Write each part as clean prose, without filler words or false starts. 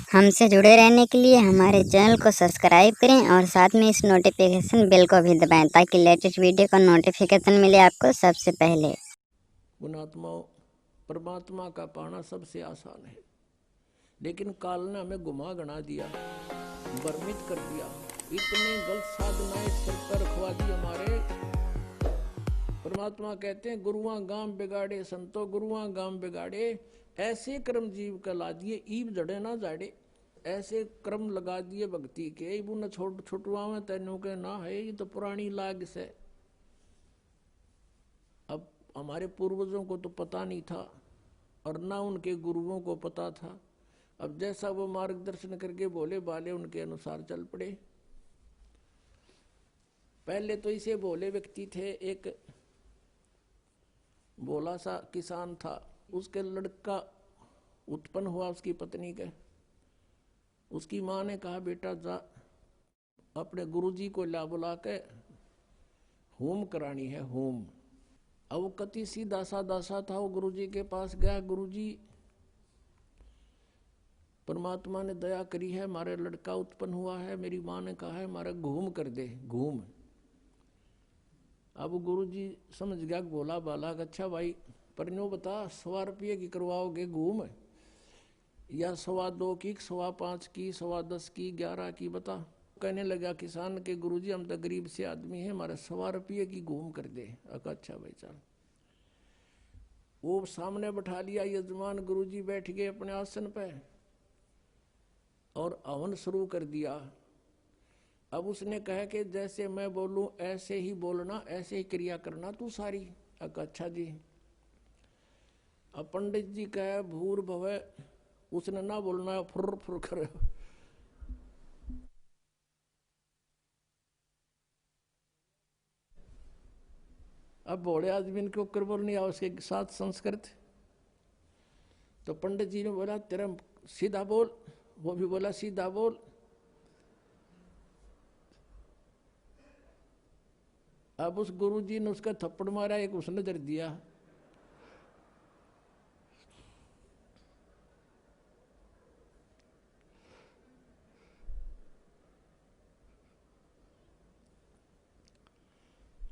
हमसे जुड़े रहने के लिए हमारे चैनल को सब्सक्राइब करें और साथ में इस नोटिफिकेशन बेल को भी दबाएं ताकि लेटेस्ट वीडियो का नोटिफिकेशन मिले आपको सबसे पहले। गुणात्माओं, परमात्मा का पाना सबसे आसान है, लेकिन काल ने हमें गुमा गना दिया, भ्रमित कर दिया। इतने गलत साधनाएं सिर पर रखवा दी हमारे। परमात्मा कहते हैं गुरुआ गांव बिगाड़े संतो, गुरुआ गांव बिगाड़े। ऐसे कर्म जीव का ला दिए, ईब जड़े ना जाड़े। ऐसे कर्म लगा दिए भक्ति के, इब न छोट छुटवा में तेनों के ना है, ये तो पुरानी लाग से। अब हमारे पूर्वजों को तो पता नहीं था और ना उनके गुरुओं को पता था। अब जैसा वो मार्गदर्शन करके बोले बाले उनके अनुसार चल पड़े। पहले तो इसे भोले व्यक्ति थे। एक भोला सा किसान था, उसके लड़का उत्पन्न हुआ उसकी पत्नी के। उसकी माँ ने कहा बेटा जा अपने गुरुजी को ला बुला के होम करानी है, होम। अब वो कति सीधा साधा सा था, वो गुरुजी के पास गया। गुरुजी परमात्मा ने दया करी है, हमारे लड़का उत्पन्न हुआ है, मेरी माँ ने कहा है हमारा घूम कर दे, घूम। अब गुरुजी समझ गया भोला बाला, अच्छा भाई पर नो बता 100 रुपये की करवाओगे घूम, या 2.25 की, 5.25 की, 10.25 की, 11 की, बता। कहने लगा किसान के गुरुजी हम तो गरीब से आदमी हैं, हमारे 100 रुपये की घूम कर दे। अच्छा भाई चल। वो सामने बैठा लिया यजमान, गुरुजी बैठ गए अपने आसन पे और हवन शुरू कर दिया। अब उसने कहा कि जैसे मैं बोलूं ऐसे ही बोलना, ऐसे ही क्रिया करना तू सारी। अच्छा जी। अब पंडित जी कहे भूर भवे, उसने ना बोलना फुर फुर कर। अब भोले आदमी के ऊपर बोलनी आ उसके साथ संस्कृत। तो पंडित जी ने बोला तेरा सीधा बोल, वो भी बोला सीधा बोल। अब उस गुरुजी ने उसका थप्पड़ मारा, एक उसने दर दिया।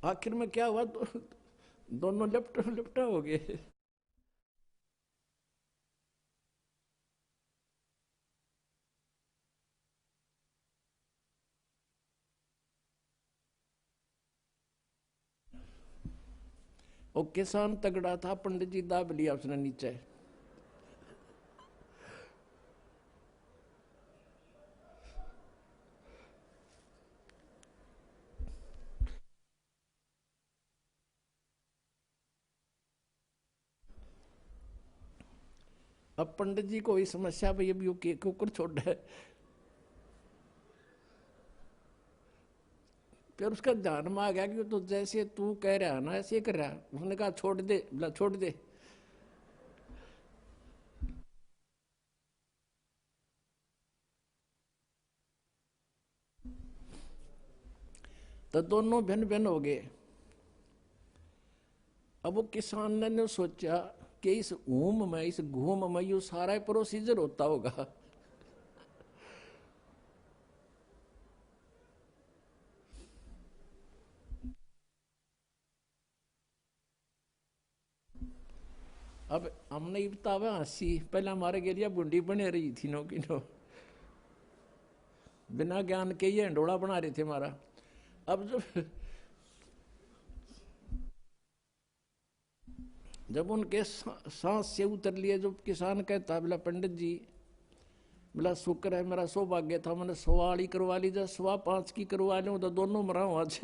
आखिर में क्या हुआ, तो दोनों लिपटा लिपटा हो गए। और किसान तगड़ा था, पंडित जी दाब लिया उसने नीचे। अब पंडित जी को कोई समस्या भाई अभी वो कुकर छोड़ है। फिर उसका ध्यान में आ गया कि तो जैसे तू कह रहा है ना ऐसे कर रहा है। उसने कहा छोड़ दे, बोला छोड़ दे। तो दोनों भिन्न भिन्न हो गए। अब वो किसान ने सोचा कि इस ऊम में, इस घूम में यू सारा प्रोसीजर होता होगा। अब हमने ये बतावा हंसी, पहले हमारे गेरिया बुंडी बने रही थी नो की नो, बिना ज्ञान के ये हंडोड़ा बना रहे थे हमारा। अब जब उनके सांस से उतर लिए, जो किसान कहता बोला पंडित जी, बोला शुक्र है मेरा सौभाग्य था, मैंने 100 करवा ली, जब 5.25 की करवा लूं तो दोनों मरा आज।